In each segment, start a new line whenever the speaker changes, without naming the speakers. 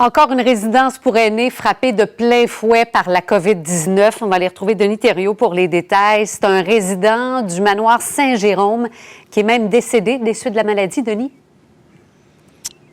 Encore une résidence pour aînés frappée de plein fouet par la COVID-19. On va aller retrouver Denis Thériault pour les détails. C'est un résident du manoir Saint-Jérôme qui est même décédé des suites de la maladie, Denis.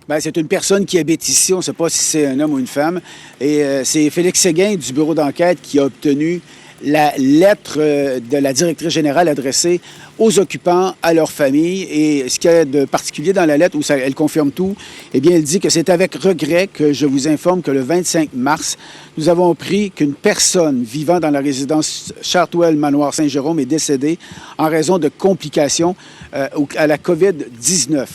Bien, c'est une personne qui habite ici. On ne sait pas si c'est un homme ou une femme. Et c'est Félix Séguin du bureau d'enquête qui a obtenu la lettre de la directrice générale adressée aux occupants, à leur famille. Et ce qu'il y a de particulier dans la lettre, où elle confirme tout, eh bien, elle dit que c'est avec regret que je vous informe que le 25 mars, nous avons appris qu'une personne vivant dans la résidence Chartwell Manoir Saint-Jérôme est décédée en raison de complications à la COVID-19.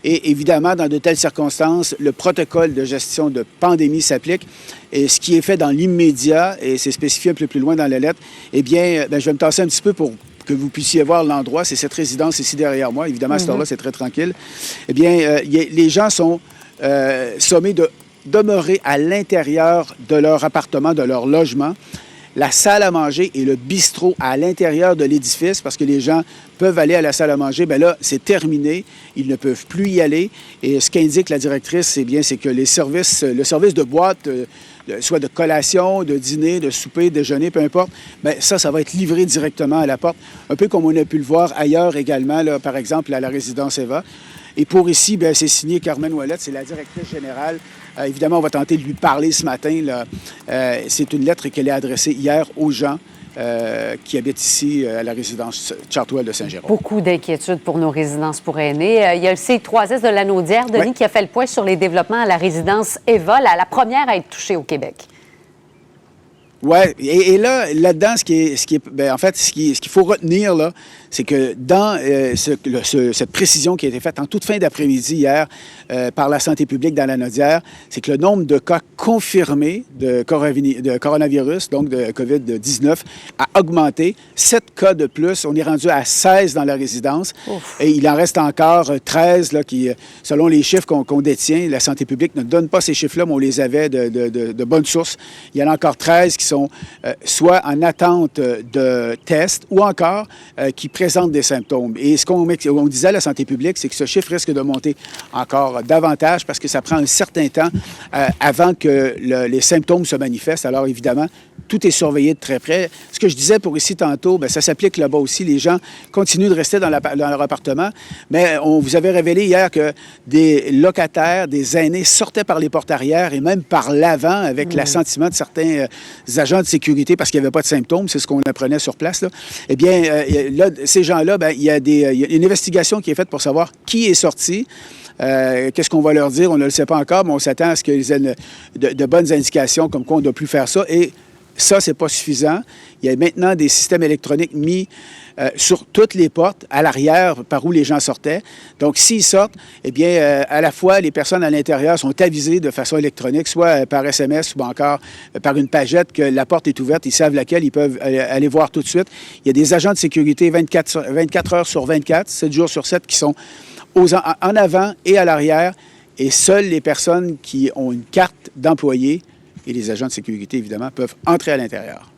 Et évidemment, dans de telles circonstances, le protocole de gestion de pandémie s'applique. Et ce qui est fait dans l'immédiat, et c'est spécifié un peu plus loin dans la lettre, eh bien, je vais me tasser un petit peu pour que vous puissiez voir l'endroit. C'est cette résidence ici derrière moi. Évidemment, à cette heure-là, c'est très tranquille. Eh bien, les gens sont sommés de demeurer à l'intérieur de leur appartement, de leur logement. La salle à manger et le bistrot à l'intérieur de l'édifice, parce que les gens peuvent aller à la salle à manger, bien là, c'est terminé. Ils ne peuvent plus y aller. Et ce qu'indique la directrice, c'est que le service de boîte, soit de collation, de dîner, de souper, déjeuner, peu importe, bien ça va être livré directement à la porte. Un peu comme on a pu le voir ailleurs également, là, par exemple, à la résidence Eva. Et pour ici, bien, c'est signé Carmen Ouellette, c'est la directrice générale. Évidemment, on va tenter de lui parler ce matin. Là. C'est une lettre qu'elle a adressée hier aux gens qui habitent ici à la résidence Chartwell de Saint-Jérôme.
Beaucoup d'inquiétudes pour nos résidences pour aînés. Il y a le C3S de la Naudière, Denis, qui a fait le point sur les développements à la résidence Eva, la première à être touchée au Québec.
Oui, et là-dedans, ce qu'il faut retenir, là, c'est que dans cette précision qui a été faite en toute fin d'après-midi hier par la santé publique dans la Naudière, c'est que le nombre de cas confirmés de coronavirus, donc de COVID-19, a augmenté. 7 cas de plus. On est rendu à 16 dans la résidence. Ouf. Et il en reste encore 13 là, qui, selon les chiffres qu'on détient, la santé publique ne donne pas ces chiffres-là, mais on les avait de bonnes sources. Il y en a encore 13 qui sont soit en attente de tests ou encore qui présentent des symptômes. Et ce qu'on disait à la santé publique, c'est que ce chiffre risque de monter encore davantage parce que ça prend un certain temps avant que les symptômes se manifestent. Alors, évidemment, tout est surveillé de très près. Ce que je disais pour ici tantôt, bien, ça s'applique là-bas aussi. Les gens continuent de rester dans leur appartement, mais on vous avait révélé hier que des locataires, des aînés sortaient par les portes arrière et même par l'avant avec l'assentiment de certains agents de sécurité parce qu'il n'y avait pas de symptômes. C'est ce qu'on apprenait sur place. Là. Eh bien, là, ces gens-là, bien, il y a une investigation qui est faite pour savoir qui est sorti. Qu'est-ce qu'on va leur dire? On ne le sait pas encore, mais on s'attend à ce qu'ils aient de bonnes indications comme quoi on ne doit plus faire ça. Et ça, c'est pas suffisant. Il y a maintenant des systèmes électroniques mis sur toutes les portes, à l'arrière, par où les gens sortaient. Donc, s'ils sortent, eh bien, à la fois, les personnes à l'intérieur sont avisées de façon électronique, soit par SMS ou encore par une pagette que la porte est ouverte. Ils savent laquelle, ils peuvent aller voir tout de suite. Il y a des agents de sécurité 24 heures sur 24, 7 jours sur 7, qui sont en avant et à l'arrière. Et seules les personnes qui ont une carte d'employé et les agents de sécurité, évidemment, peuvent entrer à l'intérieur.